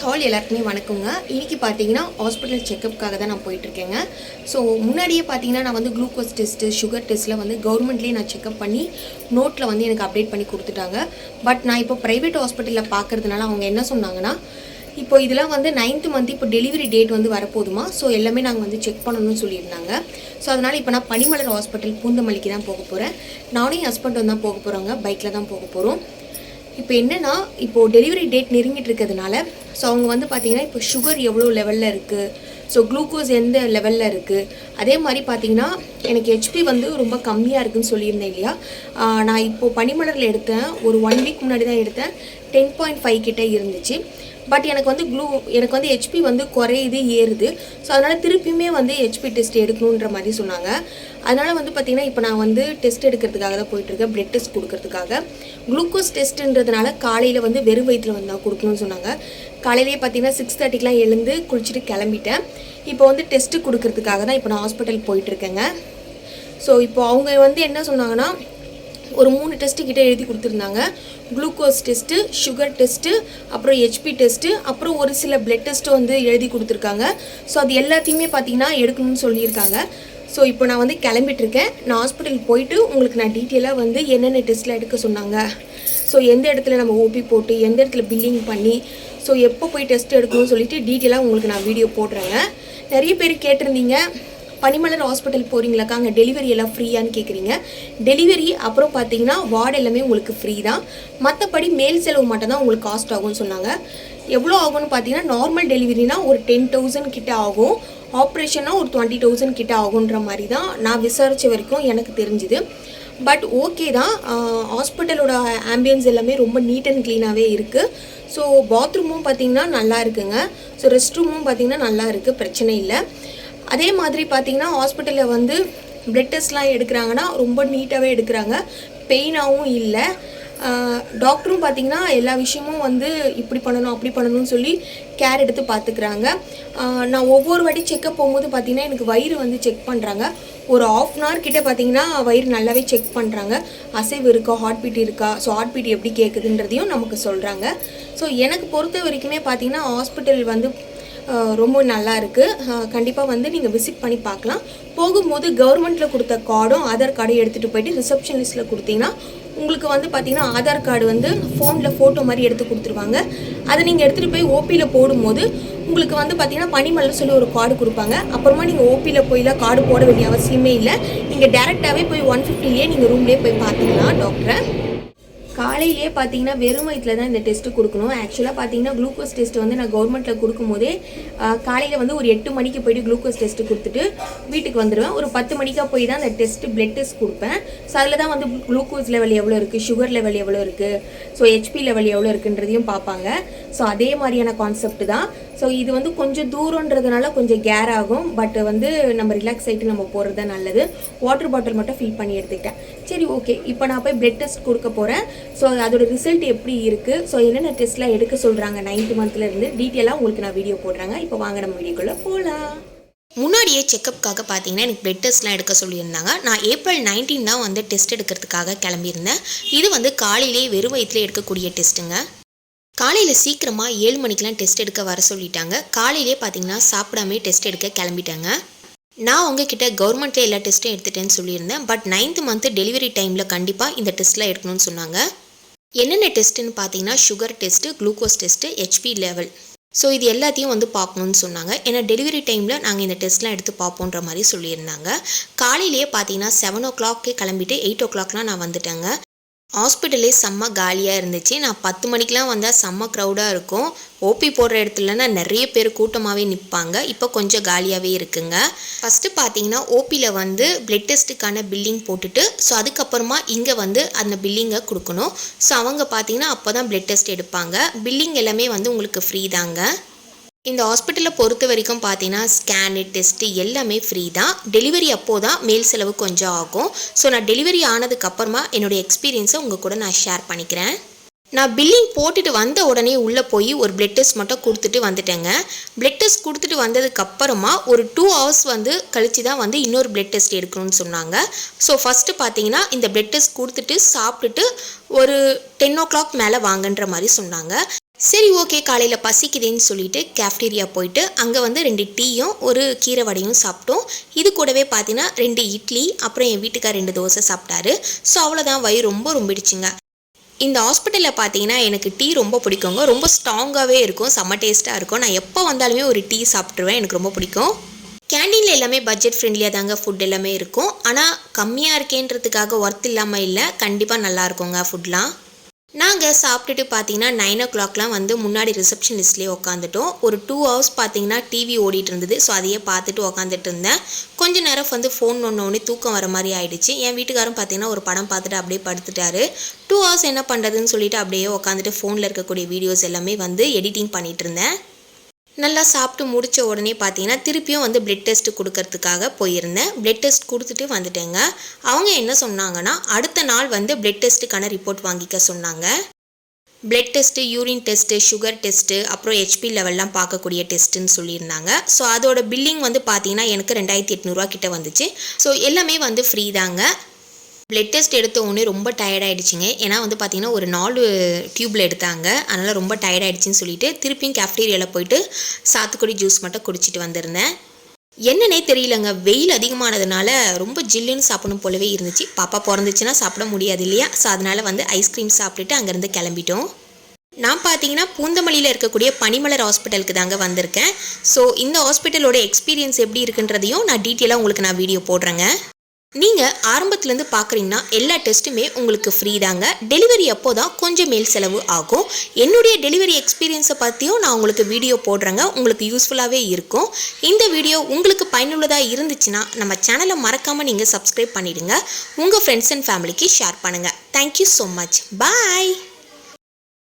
Hall எல்லாருக்குமே வணக்கங்க. இன்றைக்கி பார்த்தீங்கன்னா ஹாஸ்பிட்டல் செக்கப்புக்காக தான் நான் போயிட்டுருக்கேங்க. ஸோ முன்னாடியே பார்த்தீங்கன்னா நான் வந்து குளுக்கோஸ் டெஸ்ட்டு, சுகர் டெஸ்ட்டில் வந்து கவர்மெண்ட்லேயே நான் செக்கப் பண்ணி நோட்டில் வந்து எனக்கு அப்டேட் பண்ணி கொடுத்துட்டாங்க. பட் நான் இப்போ ப்ரைவேட் ஹாஸ்பிட்டலில் பார்க்குறதுனால அவங்க என்ன சொன்னாங்கன்னா, இப்போ இதெல்லாம் வந்து 9th மந்த் இப்போ டெலிவரி டேட் வந்து வரப்போதுமா. ஸோ எல்லாமே நாங்கள் வந்து செக் பண்ணணும்னு சொல்லியிருந்தாங்க. ஸோ அதனால் இப்போ நான் பனிமலர் ஹாஸ்பிட்டல் பூந்தமல்லிக்கு தான் போக போகிறேன். நானும் என் ஹஸ்பண்ட் தான் போக போகிறாங்க. பைக்கில் தான் போக போகிறோம். இப்போ என்னென்னா, இப்போது டெலிவரி டேட் நெருங்கிட்டு இருக்கிறதுனால ஸோ அவங்க வந்து பார்த்திங்கன்னா இப்போ சுகர் எவ்வளோ லெவலில் இருக்குது, ஸோ குளுக்கோஸ் எந்த லெவலில் இருக்குது, அதே மாதிரி பார்த்திங்கன்னா எனக்கு ஹெச்பி வந்து ரொம்ப கம்மியாக இருக்குதுன்னு சொல்லியிருந்தேன் இல்லையா. நான் இப்போது பனிமலரில் எடுத்தேன், ஒரு 1 வீக் முன்னாடி தான் எடுத்தேன். 10.5 கிட்டே இருந்துச்சு. பட் எனக்கு வந்து ஹெச்பி வந்து குறையுது, ஏறுது. ஸோ அதனால் திருப்பியுமே வந்து ஹெச்பி டெஸ்ட் எடுக்கணுன்ற மாதிரி சொன்னாங்க. அதனால் வந்து பார்த்திங்கன்னா இப்போ நான் வந்து டெஸ்ட் எடுக்கிறதுக்காக தான் போயிட்டுருக்கேன், பிளட் டெஸ்ட் கொடுக்கறதுக்காக. குளுக்கோஸ் டெஸ்ட்டுன்றதுனால காலையில் வந்து வெறும் வயிற்றில் வந்தால் கொடுக்கணும்னு சொன்னாங்க. காலையிலேயே பார்த்திங்கன்னா 6:30க்கெலாம் எழுந்து குளிச்சுட்டு கிளம்பிட்டேன். இப்போ வந்து டெஸ்ட்டு கொடுக்கறதுக்காக தான் இப்போ நான் ஹாஸ்பிட்டல் போயிட்டுருக்கேங்க. ஸோ இப்போ அவங்க வந்து என்ன சொன்னாங்கன்னா, ஒரு 3 டெஸ்ட்டு கிட்டே எழுதி கொடுத்துருந்தாங்க. குளுக்கோஸ் டெஸ்ட்டு, சுகர் டெஸ்ட்டு, அப்புறம் ஹெச்பி டெஸ்ட்டு, அப்புறம் ஒரு சில பிளட் டெஸ்ட்டு வந்து எழுதி கொடுத்துருக்காங்க. ஸோ அது எல்லாத்தையுமே பார்த்திங்கன்னா எடுக்கணும்னு சொல்லியிருக்காங்க. ஸோ இப்போ நான் வந்து கிளம்பிட்டுருக்கேன். நான் ஹாஸ்பிட்டல் போயிட்டு உங்களுக்கு நான் டீட்டெயிலாக வந்து என்னென்ன டெஸ்ட்டில் எடுக்க சொன்னாங்க, ஸோ எந்த இடத்துல நம்ம ஓபி போட்டு எந்த இடத்துல பில்லிங் பண்ணி ஸோ எப்போ போய் டெஸ்ட் எடுக்கணும்னு சொல்லிட்டு டீட்டெயிலாக உங்களுக்கு நான் வீடியோ போடுறேங்க. நிறைய பேர் கேட்டிருந்தீங்க, பனிமலர் ஹாஸ்பிட்டல் போகிறீங்களாக்கா, அங்கே டெலிவரி எல்லாம் ஃப்ரீயான்னு கேட்குறீங்க. டெலிவரி அப்புறம் பார்த்தீங்கன்னா வார்டு எல்லாமே உங்களுக்கு ஃப்ரீ தான். மற்றபடி மேல் செலவு மட்டும் தான் உங்களுக்கு காஸ்ட் ஆகும்னு சொன்னாங்க. எவ்வளோ ஆகும்னு பார்த்தீங்கன்னா, நார்மல் டெலிவரினா ஒரு 10,000 கிட்ட ஆகும், ஆப்ரேஷன்னா ஒரு 20,000 கிட்ட ஆகுன்ற மாதிரி தான் நான் விசாரித்த வரைக்கும் எனக்கு தெரிஞ்சுது. பட் ஓகே தான். ஹாஸ்பிட்டலோட ஆம்பியன்ஸ் எல்லாமே ரொம்ப நீட் அண்ட் க்ளீனாகவே இருக்குது. ஸோ பாத்ரூமும் பார்த்திங்கன்னா நல்லா இருக்குங்க. ஸோ ரெஸ்ட் ரூமும் பார்த்திங்கன்னா நல்லா இருக்குது, பிரச்சனை இல்லை. அதே மாதிரி பார்த்திங்கன்னா ஹாஸ்பிட்டலில் வந்து பிளட் டெஸ்ட்லாம் எடுக்கிறாங்கன்னா ரொம்ப நீட்டாகவே எடுக்கிறாங்க, பெயினாகவும் இல்லை. டாக்டரும் பார்த்திங்கன்னா எல்லா விஷயமும் வந்து இப்படி பண்ணணும் அப்படி பண்ணணும்னு சொல்லி கேர் எடுத்து பார்த்துக்கிறாங்க. நான் ஒவ்வொரு வாட்டி செக்கப் போகும்போது பார்த்திங்கன்னா எனக்கு வயிறு வந்து செக் பண்ணுறாங்க. ஒரு 1/2 hour கிட்டே பார்த்திங்கன்னா வயிறு நல்லாவே செக் பண்ணுறாங்க. அசைவு இருக்கா, ஹார்ட் பீட் இருக்கா, ஸோ ஹார்ட் பீட் எப்படி கேட்குதுன்றதையும் நமக்கு சொல்கிறாங்க. ஸோ எனக்கு பொறுத்த வரைக்குமே பார்த்திங்கன்னா ஹாஸ்பிட்டல் வந்து ரொம்ப நல்லா இருக்குது. கண்டிப்பாக வந்து நீங்கள் விசிட் பண்ணி பார்க்கலாம். போகும்போது கவர்மெண்ட்டில் கொடுத்த கார்டும் ஆதார் கார்டும் எடுத்துகிட்டு போயிட்டு ரிசப்ஷனிஸ்ட்டில் கொடுத்தீங்கன்னா உங்களுக்கு வந்து பார்த்திங்கன்னா ஆதார் கார்டு வந்து ஃபோனில் ஃபோட்டோ மாதிரி எடுத்து கொடுத்துருவாங்க. அதை நீங்கள் எடுத்துகிட்டு போய் ஓபியில் போடும்போது உங்களுக்கு வந்து பார்த்திங்கன்னா பனிமலர் சொல்லி ஒரு கார்டு கொடுப்பாங்க. அப்புறமா நீங்கள் ஓபியில் போய்லாம் கார்டு போட வேண்டிய அவசியமே இல்லை. நீங்கள் டேரெக்டாகவே போய் 150லேயே நீங்கள் ரூம்லேயே போய் பார்த்துக்கலாம் டாக்டரை. காலையிலே பார்த்தீங்கன்னா வெறும் வயிற்றில் தான் இந்த டெஸ்ட்டு கொடுக்கணும். ஆக்சுவலாக பார்த்தீங்கன்னா குளுக்கோஸ் டெஸ்ட்டு வந்து நான் கவர்மெண்ட்டில் கொடுக்கும்போதே காலையில் வந்து ஒரு 8 மணிக்கு போய்ட்டு குளுக்கோஸ் டெஸ்ட்டு கொடுத்துட்டு வீட்டுக்கு வந்துடுவேன். ஒரு 10 மணிக்காக போய் தான் அந்த டெஸ்ட்டு பிளட் டெஸ்ட் கொடுப்பேன். ஸோ அதில் தான் வந்து குளுக்கோஸ் லெவல் எவ்வளோ இருக்குது, சுகர் லெவல் எவ்வளோ இருக்குது, ஸோ ஹெச்பி லெவல் எவ்வளோ இருக்குன்றதையும் பார்ப்பாங்க. ஸோ அதே மாதிரியான கான்செப்ட் தான். ஸோ இது வந்து கொஞ்சம் தூரன்றதுனால கொஞ்சம் கேர் ஆகும். பட் வந்து நம்ம ரிலாக்ஸ் ஆகிட்டு நம்ம போகிறது தான் நல்லது. வாட்டர் பாட்டில் மட்டும் ஃபில் பண்ணி எடுத்துக்கிட்டேன். சரி, ஓகே. இப்போ நான் போய் பிளட் டெஸ்ட் கொடுக்க போகிறேன். ஸோ அதோட ரிசல்ட் எப்படி இருக்குது, ஸோ என்னென்ன டெஸ்ட்லாம் எடுக்க சொல்கிறாங்க 9th மந்த்லேருந்து டீட்டெயிலாக உங்களுக்கு நான் வீடியோ போடுறாங்க. இப்போ வாங்க நம்ம வீடியோக்குள்ளே போகலாம். முன்னாடியே செக்கப்புக்காக பார்த்தீங்கன்னா எனக்கு பிளட் டெஸ்ட்லாம் எடுக்க சொல்லியிருந்தாங்க. நான் April 19 தான் வந்து டெஸ்ட் எடுக்கிறதுக்காக கிளம்பியிருந்தேன். இது வந்து காலையிலேயே வெறும் வயிற்றுல எடுக்கக்கூடிய டெஸ்ட்டுங்க. காலையில் சீக்கிரமாக 7 மணிக்கெலாம் டெஸ்ட் எடுக்க வர சொல்லிட்டாங்க. காலையிலே பார்த்தீங்கன்னா சாப்பிடாமே டெஸ்ட் எடுக்க கிளம்பிட்டாங்க. நான் உங்ககிட்ட கவர்மெண்ட்டில் எல்லா டெஸ்ட்டும் எடுத்துட்டேன்னு சொல்லியிருந்தேன். பட் 9th மந்த் டெலிவரி டைமில் கண்டிப்பாக இந்த டெஸ்ட்லாம் எடுக்கணும்னு சொன்னாங்க. என்னென்ன டெஸ்ட்டுன்னு பார்த்தீங்கன்னா sugar test, glucose test, HP level, so இது எல்லாத்தையும் வந்து பார்க்கணுன்னு சொன்னாங்க. ஏன்னா டெலிவரி டைமில் நாங்கள் இந்த டெஸ்ட்லாம் எடுத்து பார்ப்போன்ற மாதிரி சொல்லியிருந்தாங்க. காலையிலேயே பார்த்தீங்கன்னா 7 o'clock கிளம்பிட்டு 8 o'clockலாம் நான் வந்துட்டேங்க. ஹாஸ்பிட்டலே செம்ம காலியாக இருந்துச்சு. நான் 10 மணிக்கெலாம் வந்தால் செம்ம க்ரௌடாக இருக்கும். ஓபி போடுற இடத்துலனா நிறைய பேர் கூட்டமாகவே நிற்பாங்க. இப்போ கொஞ்சம் காலியாகவே இருக்குங்க. ஃபஸ்ட்டு பார்த்தீங்கன்னா ஓபியில் வந்து பிளட் டெஸ்ட்டுக்கான பில்லிங் போட்டுட்டு ஸோ அதுக்கப்புறமா இங்கே வந்து அந்த பில்லிங்கை கொடுக்கணும். ஸோ அவங்க பார்த்தீங்கன்னா அப்போ தான் பிளட் டெஸ்ட் எடுப்பாங்க. பில்லிங் எல்லாமே வந்து உங்களுக்கு ஃப்ரீ தாங்க. இந்த ஹாஸ்பிட்டலில் பொறுத்த வரைக்கும் பார்த்தீங்கன்னா ஸ்கேனு, டெஸ்ட்டு எல்லாமே ஃப்ரீ தான். டெலிவரி அப்போது தான் மேல் செலவு கொஞ்சம் ஆகும். ஸோ நான் டெலிவரி ஆனதுக்கப்புறமா என்னுடைய எக்ஸ்பீரியன்ஸை உங்கள் கூட நான் ஷேர் பண்ணிக்கிறேன். நான் பில்லிங் போட்டுட்டு வந்த உடனே உள்ளே போய் ஒரு பிளட் டெஸ்ட் மட்டும் கொடுத்துட்டு வந்துட்டேங்க. பிளட் டெஸ்ட் கொடுத்துட்டு வந்ததுக்கப்புறமா ஒரு 2 hours வந்து கழித்து தான் வந்து இன்னொரு பிளட் டெஸ்ட் எடுக்கணும்னு சொன்னாங்க. ஸோ ஃபஸ்ட்டு பார்த்தீங்கன்னா இந்த பிளட் டெஸ்ட் கொடுத்துட்டு சாப்பிட்டுட்டு ஒரு 10 o'clock மேலே வாங்கன்ற மாதிரி சொன்னாங்க. சரி ஓகே, காலையில் பசிக்குதுன்னு சொல்லிட்டு கேஃப்டீரியா போயிட்டு அங்கே வந்து 2 டீயும் ஒரு கீரை வடையும் சாப்பிட்டோம். இது கூடவே பார்த்தீங்கன்னா 2 இட்லி, அப்புறம் என் வீட்டுக்கார் 2 தோசை சாப்பிட்டாரு. ஸோ அவ்வளோதான், வயிறு ரொம்பிடுச்சுங்க. இந்த ஹாஸ்பிட்டலில் பார்த்தீங்கன்னா எனக்கு டீ ரொம்ப பிடிக்குங்க. ரொம்ப ஸ்ட்ராங்காகவே இருக்கும், செம்ம டேஸ்ட்டாக இருக்கும். நான் எப்போ வந்தாலுமே ஒரு டீ சாப்பிட்ருவேன், எனக்கு ரொம்ப பிடிக்கும். கேண்டீனில் எல்லாமே பட்ஜெட் ஃப்ரெண்ட்லியாக தாங்க ஃபுட் எல்லாமே இருக்கும். ஆனால் கம்மியாக இருக்கேன்றதுக்காக ஒர்த் இல்லாமல் இல்லை, கண்டிப்பாக நல்லா இருக்குங்க ஃபுட்லாம். நாங்கள் சாப்பிட்டுட்டு பார்த்தீங்கன்னா 9 o'clockலாம் வந்து முன்னாடி ரிசப்ஷனிஸ்ட்லேயே உட்காந்துட்டோம். ஒரு 2 hours பார்த்தீங்கன்னா டிவி ஓடிட்டு இருந்தது. ஸோ அதையே பார்த்துட்டு உட்காந்துட்டு இருந்தேன். கொஞ்ச நேரம் வந்து ஃபோன் ஒன்று தூக்கம் வர மாதிரி ஆயிடுச்சு. என் வீட்டுக்காரும் பார்த்தீங்கன்னா ஒரு படம் பார்த்துட்டு அப்படியே படுத்துட்டாரு. 2 hours என்ன பண்ணுறதுன்னு சொல்லிட்டு அப்படியே உட்காந்துட்டு ஃபோனில் இருக்கக்கூடிய வீடியோஸ் எல்லாமே வந்து எடிட்டிங் பண்ணிகிட்டு இருந்தேன். நல்லா சாப்பிட்டு முடித்த உடனே பார்த்தீங்கன்னா திருப்பியும் வந்து பிளட் டெஸ்ட் கொடுக்கறதுக்காக போயிருந்தேன். பிளட் டெஸ்ட் கொடுத்துட்டு வந்துட்டேங்க. அவங்க என்ன சொன்னாங்கன்னா அடுத்த நாள் வந்து பிளட் டெஸ்ட்டுக்கான ரிப்போர்ட் வாங்கிக்க சொன்னாங்க. Blood test, urine test, sugar test, அப்புறம் ஹெச்பி லெவல்லாம் பார்க்கக்கூடிய டெஸ்ட்டுன்னு சொல்லியிருந்தாங்க. ஸோ அதோட பில்லிங் வந்து பார்த்தீங்கன்னா எனக்கு 2800 கிட்ட வந்துச்சு. ஸோ எல்லாமே வந்து ஃப்ரீ தாங்க. பிளட் டெஸ்ட் எடுத்த உடனே ரொம்ப டயர்டாயிடுச்சுங்க. ஏன்னா வந்து பார்த்தீங்கன்னா ஒரு 4 டியூப்பில் எடுத்தாங்க. அதனால் ரொம்ப டயர்டாயிடுச்சுன்னு சொல்லிட்டு திருப்பியும் கேஃப்டீரியாவில் போயிட்டு சாத்துக்குடி ஜூஸ் மட்டும் குடிச்சிட்டு வந்திருந்தேன். என்னன்னே தெரியலங்க, வெயில் அதிகமானதுனால ரொம்ப ஜில்லுன்னு சாப்பிடணும் போலவே இருந்துச்சு. பாப்பா பிறந்துச்சுன்னா சாப்பிட முடியாது இல்லையா? ஸோ அதனால் வந்து ஐஸ்கிரீம் சாப்பிட்டுட்டு அங்கேருந்து கிளம்பிட்டோம். நான் பார்த்தீங்கன்னா பூந்தமல்லியில் இருக்கக்கூடிய பனிமலர் ஹாஸ்பிட்டலுக்கு தாங்க வந்திருக்கேன். ஸோ இந்த ஹாஸ்பிட்டலோட எக்ஸ்பீரியன்ஸ் எப்படி இருக்குன்றதையும் நான் டீட்டெயிலாக உங்களுக்கு நான் வீடியோ போடுறேங்க. நீங்கள் ஆரம்பத்துலேருந்து பார்க்குறீங்கன்னா எல்லா டெஸ்ட்டுமே உங்களுக்கு ஃப்ரீ தாங்க. டெலிவரி அப்போ தான் கொஞ்சம் மேல் செலவு ஆகும். என்னுடைய டெலிவரி எக்ஸ்பீரியன்ஸை பற்றியும் நான் உங்களுக்கு வீடியோ போடுறேங்க. உங்களுக்கு யூஸ்ஃபுல்லாகவே இருக்கும். இந்த வீடியோ உங்களுக்கு பயனுள்ளதாக இருந்துச்சுன்னா நம்ம சேனலை மறக்காமல் நீங்கள் சப்ஸ்கிரைப் பண்ணிவிடுங்க. உங்கள் ஃப்ரெண்ட்ஸ் அண்ட் ஃபேமிலிக்கு ஷேர் பண்ணுங்கள். Thank you so much. பாய்.